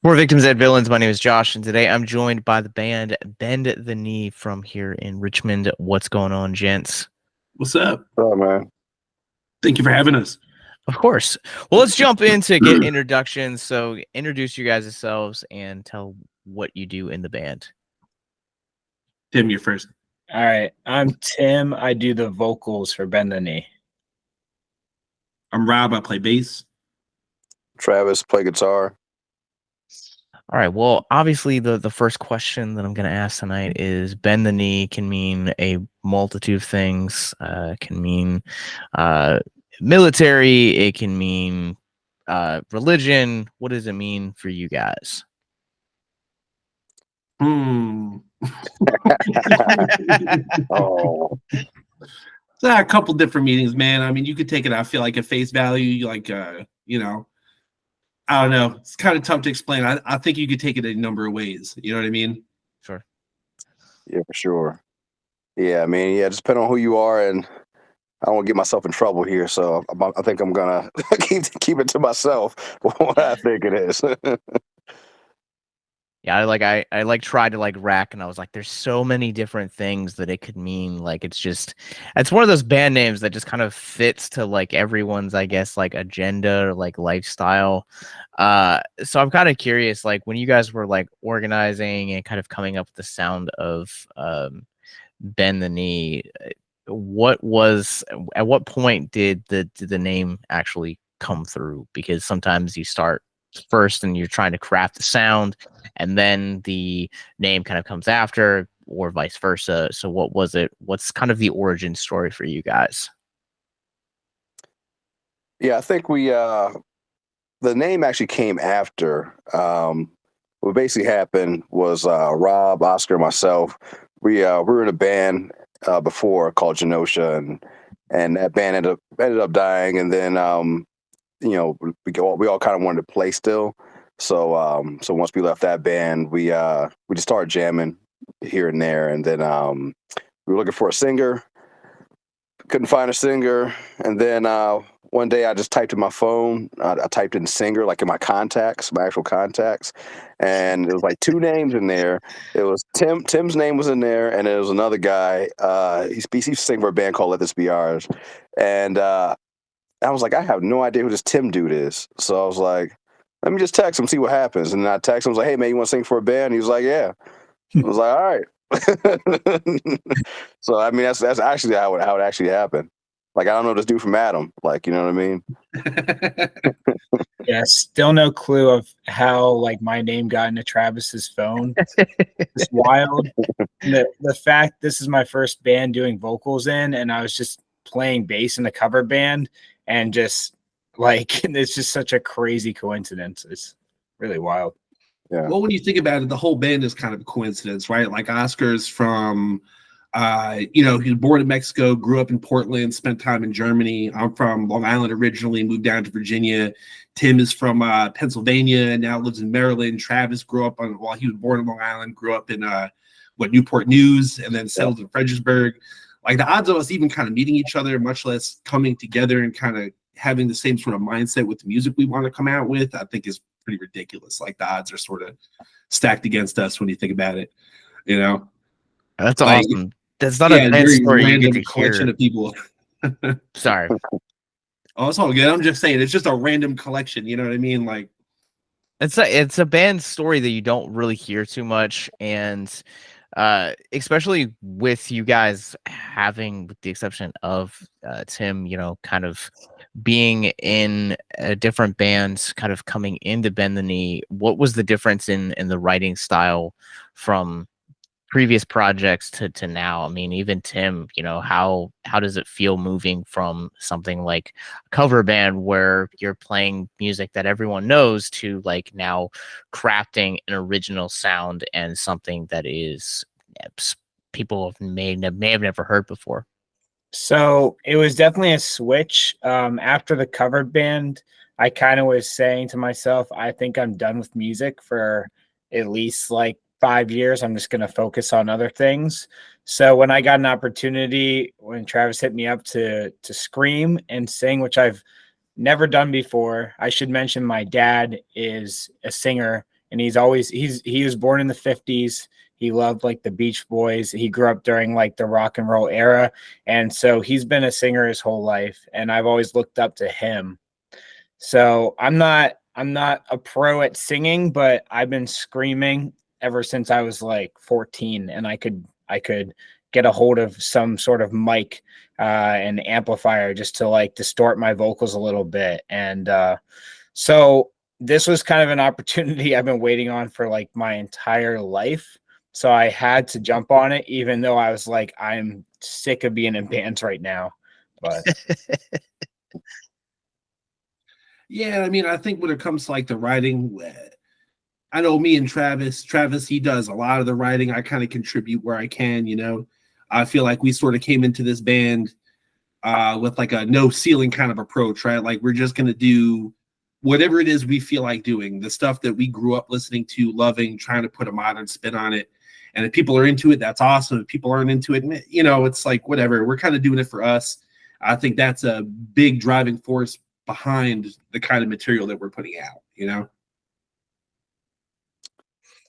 For Victims and Villains, my name is Josh, and today I'm joined by the band Bend the Knee from here in Richmond. What's going on, gents? What's up? Oh, man. Thank you for having us. Of course. Well, let's jump in to get introductions. So introduce you guys yourselves and tell what you do in the band. Tim, you're first. All right. I'm Tim. I do the vocals for Bend the Knee. I'm Rob. I play bass. Travis, play guitar. All right. Well, obviously, the first question that I'm going to ask tonight is bend the knee can mean a multitude of things. Can mean military. It can mean religion. What does it mean for you guys? Oh, So a couple different meanings, man. I mean, you could take it, I feel like, at face value, like, I don't know. It's kind of tough to explain. I think you could take it a number of ways. You know what I mean? Sure. Yeah, for sure. Yeah, I mean, just depending on who you are, and I don't want to get myself in trouble here, so I think I'm gonna keep it to myself what I think it is. Yeah, I tried to rack, and I was like, there's so many different things that it could mean. Like, it's one of those band names that just kind of fits to everyone's, I guess, agenda or lifestyle. So I'm kind of curious, when you guys were organizing and kind of coming up with the sound of Bend the Knee, at what point did the name actually come through? Because sometimes you start first and you're trying to craft the sound, and then the name kind of comes after, or vice versa. So what was it? What's kind of the origin story for you guys? Yeah, I think the name actually came after. What basically happened was Rob, Oscar, myself, we were in a band before called Genosha, and that band ended up dying, and then we all kind of wanted to play still. So once we left that band, we just started jamming here and there, and then we were looking for a singer. Couldn't find a singer, and then one day I just typed in my phone. I typed in singer, in my contacts, my actual contacts, and it was two names in there. It was Tim. Tim's name was in there, and there was another guy. He used to sing for a band called Let This Be Ours, and I was like, I have no idea who this Tim dude is. So I was like, let me just text him, see what happens. And I text him, I was like, hey, man, you want to sing for a band? He was like, yeah. I was like, all right. So, I mean, that's actually how it actually happened. I don't know this dude from Adam. You know what I mean? Yeah, still no clue of how my name got into Travis's phone. It's wild. The fact this is my first band doing vocals in, and I was just playing bass in a cover band, and just it's just such a crazy coincidence. It's really wild. Yeah. Well, when you think about it, the whole band is kind of a coincidence, right? Oscar's from, he was born in Mexico, grew up in Portland, spent time in Germany. I'm from Long Island originally, moved down to Virginia. Tim is from Pennsylvania and now lives in Maryland. Travis grew up while he was born in Long Island, grew up in Newport News, and then settled in Fredericksburg. The odds of us even kind of meeting each other, much less coming together and kind of having the same sort of mindset with the music we want to come out with, I think is pretty ridiculous. The odds are sort of stacked against us when you think about it, That's awesome. That's not a band story you get to collection hear. of people. Sorry. Oh, it's all good. I'm just saying, it's just a random collection. You know what I mean? It's a band story that you don't really hear too much, and especially with you guys having, with the exception of Tim, kind of being in a different bands, kind of coming into Bend the Knee. What was the difference in the writing style from previous projects to now? I mean, even Tim, how does it feel moving from something like a cover band where you're playing music that everyone knows to now crafting an original sound and something that is people may have never heard before? So it was definitely a switch. After the covered band, I kind of was saying to myself, I think I'm done with music for at least 5 years. I'm just going to focus on other things. So when I got an opportunity, when Travis hit me up to scream and sing, which I've never done before. I should mention my dad is a singer and he was born in the 50s. He loved like the Beach Boys. He grew up during like the rock and roll era. And so he's been a singer his whole life. And I've always looked up to him. So I'm not a pro at singing, but I've been screaming ever since I was like 14, and I could get a hold of some sort of mic and amplifier just to like distort my vocals a little bit. And so this was kind of an opportunity I've been waiting on for like my entire life. So I had to jump on it, even though I was like, I'm sick of being in bands right now. But yeah, I mean, I think when it comes to like the writing, I know me and Travis, he does a lot of the writing. I kind of contribute where I can, you know. I feel like we sort of came into this band with like a no ceiling kind of approach, right? Like we're just going to do whatever it is we feel like doing, the stuff that we grew up listening to, loving, trying to put a modern spin on it. And if people are into it, that's awesome. If people aren't into it, you know, it's like whatever. We're kind of doing it for us. I think that's a big driving force behind the kind of material that we're putting out, you know?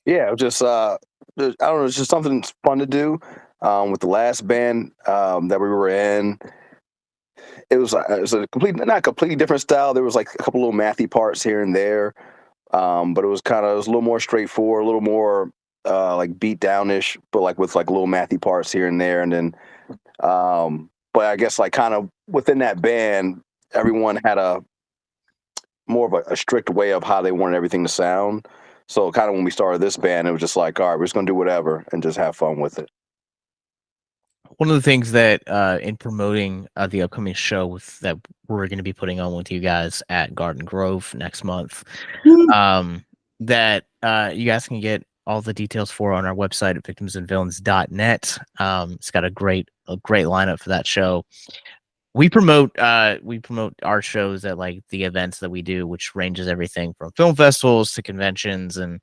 Yeah, just I don't know, it's just something fun to do. With the last band that we were in, it was a not completely different style. There was like a couple little mathy parts here and there, but it was a little more straightforward, a little more like beat downish, but like with like little mathy parts here and there. And then, but I guess like kind of within that band, everyone had a more of a strict way of how they wanted everything to sound. So kind of when we started this band, it was just like, all right, we're just gonna do whatever and just have fun with it. One of the things that in promoting the upcoming show that we're going to be putting on with you guys at Garden Grove next month, that you guys can get all the details for on our website at victimsandvillains.net. It's got a great lineup for that show. We promote our shows at like the events that we do, which ranges everything from film festivals to conventions. And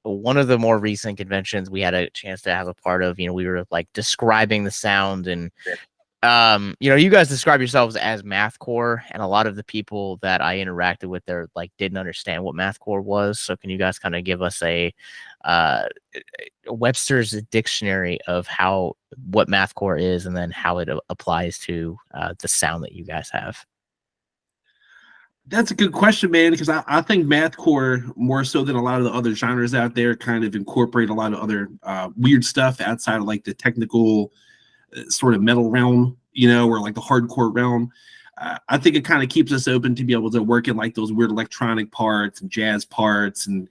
one of the more recent conventions we had a chance to have a part of, you know, we were like describing the sound, and you know, you guys describe yourselves as mathcore, and a lot of the people that I interacted with there like didn't understand what mathcore was. So can you guys kind of give us a Webster's dictionary of what mathcore is, and then how it applies to the sound that you guys have? That's a good question, man, because I think mathcore, more so than a lot of the other genres out there, kind of incorporate a lot of other weird stuff outside of like the technical sort of metal realm, you know, or like the hardcore realm. I think it kind of keeps us open to be able to work in like those weird electronic parts and jazz parts. And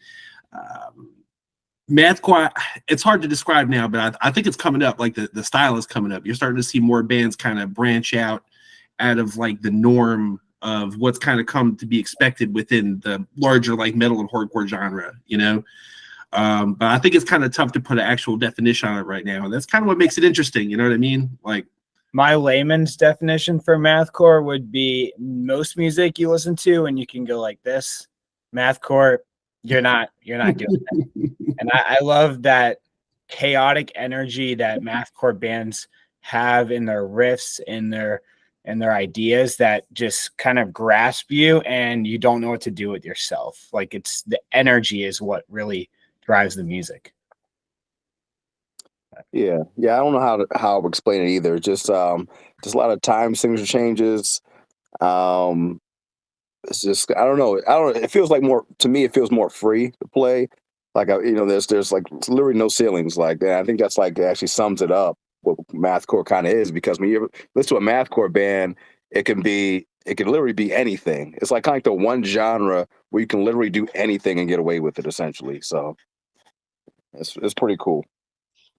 mathcore, it's hard to describe now, but I think it's coming up. Like the style is coming up. You're starting to see more bands kind of branch out of like the norm of what's kind of come to be expected within the larger like metal and hardcore genre, you know. But I think it's kind of tough to put an actual definition on it right now. And that's kind of what makes it interesting, you know what I mean? Like my layman's definition for mathcore would be most music you listen to and you can go like this. Mathcore, you're not doing that. And I love that chaotic energy that mathcore bands have in their riffs, in their ideas that just kind of grasp you and you don't know what to do with yourself. Like it's the energy is what really drives the music. Yeah. I don't know how to explain it either. Just a lot of time signature changes. It's just I don't know. It feels like more to me. It feels more free to play. Like you know, there's like literally no ceilings. Like that. I think that's like it actually sums it up what mathcore kind of is, because when you listen to a mathcore band, it can literally be anything. It's like kind of like the one genre where you can literally do anything and get away with it, essentially. So it's pretty cool.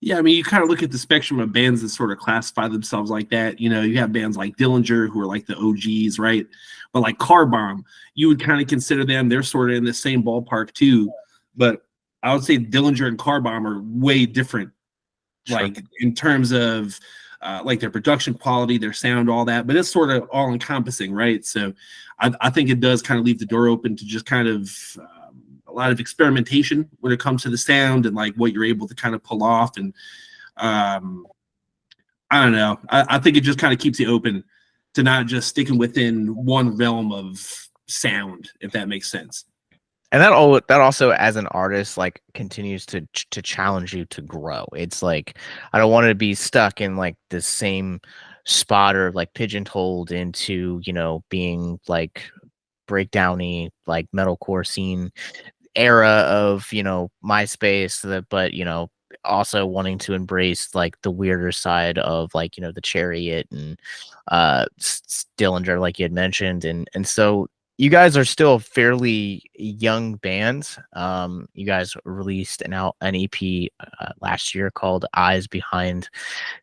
Yeah, I mean, you kind of look at the spectrum of bands that sort of classify themselves like that. You know, you have bands like Dillinger, who are like the OGs, right? But like Car Bomb, you would kind of consider them, they're sort of in the same ballpark too. But I would say Dillinger and Car Bomb are way different, like in terms of like their production quality, their sound, all that. But it's sort of all encompassing, right? So I think it does kind of leave the door open to just kind of a lot of experimentation when it comes to the sound and like what you're able to kind of pull off. And I don't know. I think it just kind of keeps you open to not just sticking within one realm of sound, if that makes sense. And that also as an artist like continues to challenge you to grow. It's like I don't want to be stuck in like the same spot or like pigeonholed into, being like breakdowny like metalcore scene era of, MySpace, but also wanting to embrace like the weirder side of like, the Chariot and Dillinger, like you had mentioned. And so you guys are still a fairly young band. You guys released an EP last year called Eyes Behind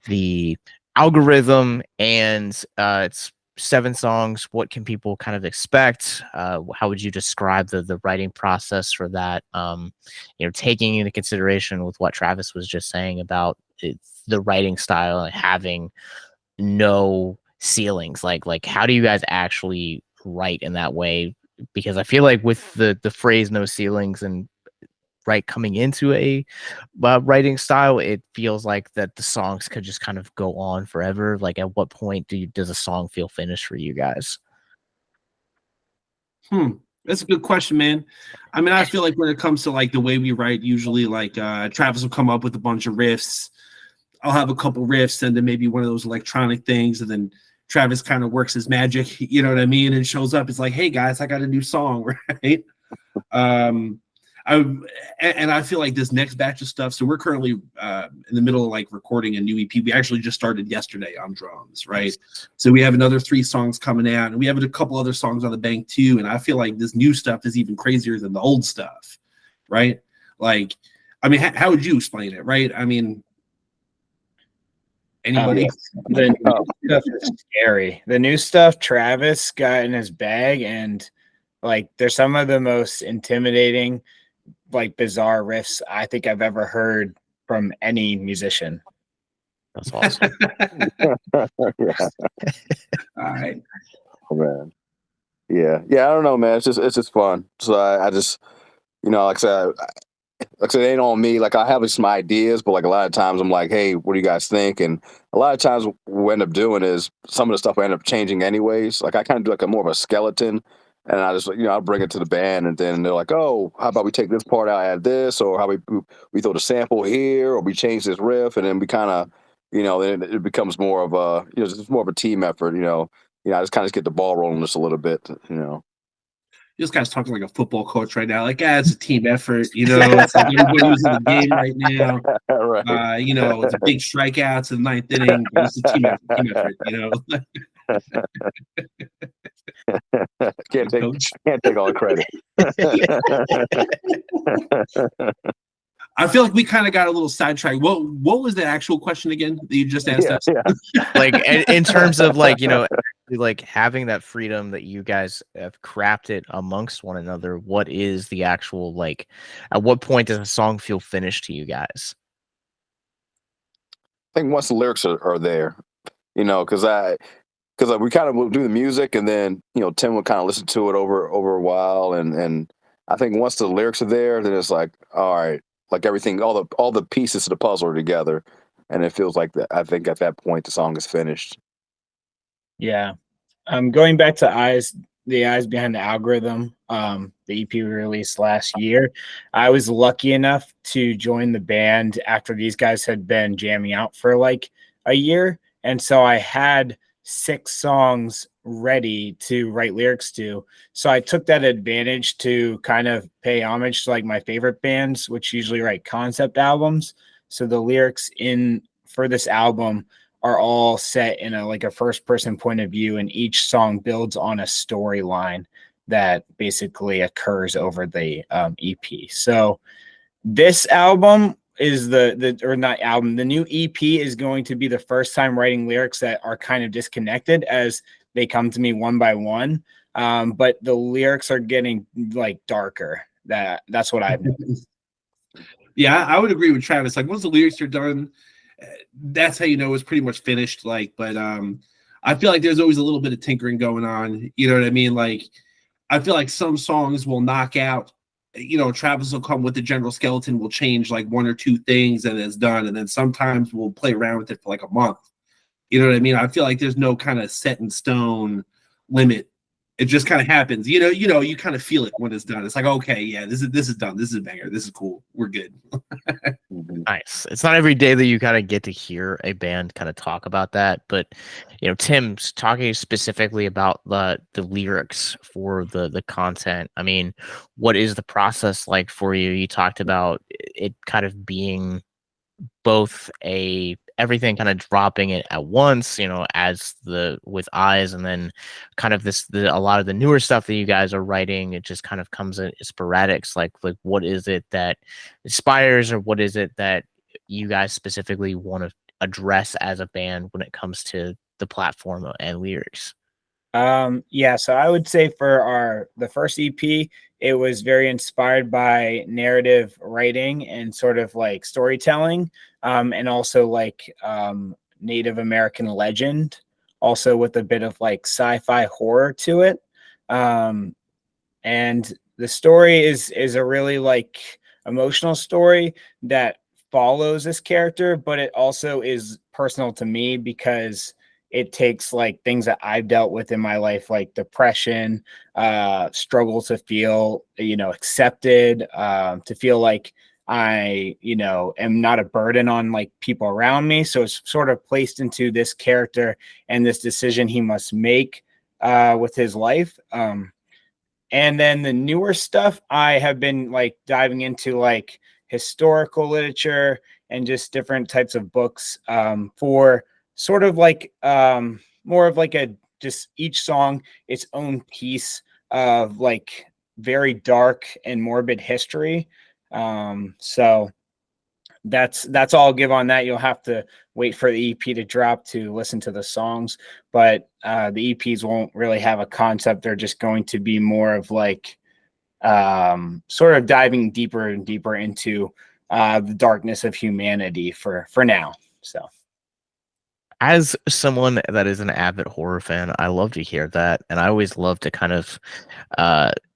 the Algorithm, and it's 7 songs. What can people kind of expect? How would you describe the writing process for that? Taking into consideration with what Travis was just saying about the writing style and having no ceilings. Like how do you guys actually write in that way? Because I feel like with the phrase "no ceilings" and right coming into a writing style, it feels like that the songs could just kind of go on forever. Like, at what point does a song feel finished for you guys? That's a good question, man. I mean, I feel like when it comes to like the way we write, usually like Travis will come up with a bunch of riffs. I'll have a couple riffs and then maybe one of those electronic things, and then Travis kind of works his magic, you know what I mean, and shows up. It's like, hey guys, I got a new song, right? I feel like this next batch of stuff. So we're currently in the middle of like recording a new EP. We actually just started yesterday on drums, right? So we have another 3 songs coming out, and we have a couple other songs on the bank too. And I feel like this new stuff is even crazier than the old stuff, right? Like, I mean, how would you explain it, right? I mean, anybody? The new stuff is scary. The new stuff Travis got in his bag, and like there's some of the most intimidating, like bizarre riffs I think I've ever heard from any musician. That's awesome. Yeah. All right. Oh, man. Yeah. I don't know, man. It's just fun. So I just, like I said, it ain't on me. Like I have some ideas, but like a lot of times I'm like, hey, what do you guys think? And a lot of times what we end up doing is some of the stuff I end up changing anyways. Like I kind of do like a more of a skeleton, and I just I'll bring it to the band, and then they're like, oh, how about we take this part out, add this, or how we throw the sample here, or we change this riff, and then we kind of then it becomes more of a just more of a team effort. I just kind of get the ball rolling just a little bit. This guy's talking like a football coach right now. Like, it's a team effort. It's like everybody's in the game right now. Right. It's a big strikeouts in the 9th inning. But it's a team effort. Can't take all the credit. I feel like we kind of got a little sidetracked. What was the actual question again that you just asked us? Yeah. Like in terms of like like having that freedom that you guys have crafted amongst one another, what is the actual like? At what point does a song feel finished to you guys? I think once the lyrics are there, because we kind of will do the music, and then Tim will kind of listen to it over a while, and I think once the lyrics are there, then it's like, all right, like everything, all the pieces of the puzzle are together, and it feels like that. I think at that point the song is finished. Yeah. Going back to the Eyes Behind the Algorithm, the EP we released last year, I was lucky enough to join the band after these guys had been jamming out for like a year. And so I had 6 songs ready to write lyrics to. So I took that advantage to kind of pay homage to like my favorite bands, which usually write concept albums. So the lyrics for this album are all set in a first person point of view, and each song builds on a storyline that basically occurs over the EP. So this album is the new EP is going to be the first time writing lyrics that are kind of disconnected as they come to me one by one. But the lyrics are getting like darker. That's what I've noticed. Yeah, I would agree with Travis. Like once the lyrics are done, that's how it's pretty much finished. Like, but I feel like there's always a little bit of tinkering going on. You know what I mean? Like, I feel like some songs will knock out. Travis will come with the general skeleton. We'll change like 1 or 2 things, and it's done. And then sometimes we'll play around with it for like a month. You know what I mean? I feel like there's no kind of set in stone limit It just kind of happens. You kind of feel it when it's done. It's like, okay, yeah, this is done. This is a banger. This is cool. We're good. Nice. It's not every day that you kind of get to hear a band kind of talk about that, but Tim's talking specifically about the lyrics for the content. I mean, what is the process like for you? You talked about it kind of being both everything kind of dropping it at once, as with eyes, and then kind of a lot of the newer stuff that you guys are writing, it just kind of comes in sporadics. Like what is it that inspires, or what is it that you guys specifically want to address as a band when it comes to the platform and lyrics? Yeah, so I would say for the first EP, it was very inspired by narrative writing and sort of like storytelling, and also like Native American legend, also with a bit of like sci-fi horror to it. And the story is a really like emotional story that follows this character, but it also is personal to me because it takes like things that I've dealt with in my life, like depression, struggle to feel, accepted, to feel like I, am not a burden on like people around me. So it's sort of placed into this character and this decision he must make with his life. And then the newer stuff, I have been like diving into like historical literature and just different types of books for sort of like more of like just each song its own piece of like very dark and morbid history. So that's all I'll give on that. You'll have to wait for the EP to drop to listen to the songs, but the EPs won't really have a concept. They're just going to be more of like sort of diving deeper and deeper into the darkness of humanity for now. So As someone that is an avid horror fan, I love to hear that, and I always love to kind of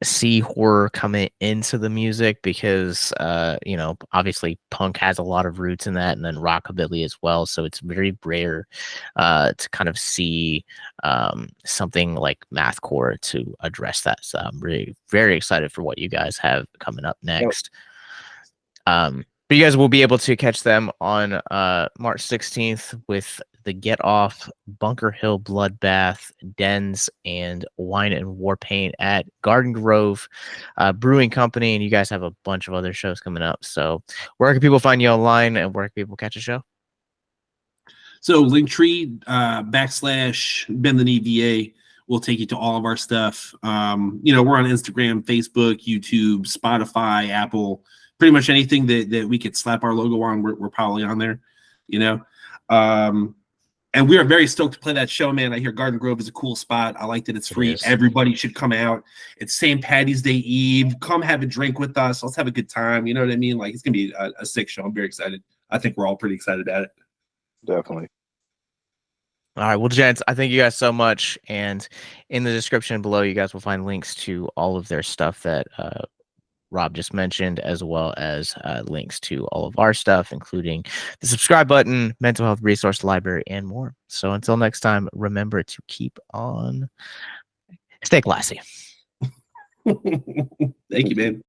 see horror coming into the music because obviously punk has a lot of roots in that, and then rockabilly as well. So it's very rare to kind of see something like mathcore to address that. So I'm really very excited for what you guys have coming up next. But you guys will be able to catch them on March 16th with the Get Off, Bunker Hill Bloodbath, Dens, and Wine and War Paint at Garden Grove Brewing Company. And you guys have a bunch of other shows coming up. So where can people find you online, and where can people catch a show? So Linktree / Bend the Knee VA will take you to all of our stuff. We're on Instagram, Facebook, YouTube, Spotify, Apple, pretty much anything that we could slap our logo on, we're probably on there, and we are very stoked to play that show, man. I hear Garden Grove is a cool spot. I like that it's free. Everybody should come out. It's St. Patty's Day Eve. Come have a drink with us. Let's have a good time. You know what I mean? Like, it's going to be a sick show. I'm very excited. I think we're all pretty excited about it. Definitely. All right. Well, gents, I thank you guys so much. And in the description below, you guys will find links to all of their stuff that Rob just mentioned, as well as links to all of our stuff, including the subscribe button, mental health resource library, and more. So until next time, remember to keep on stay classy. Thank you, man.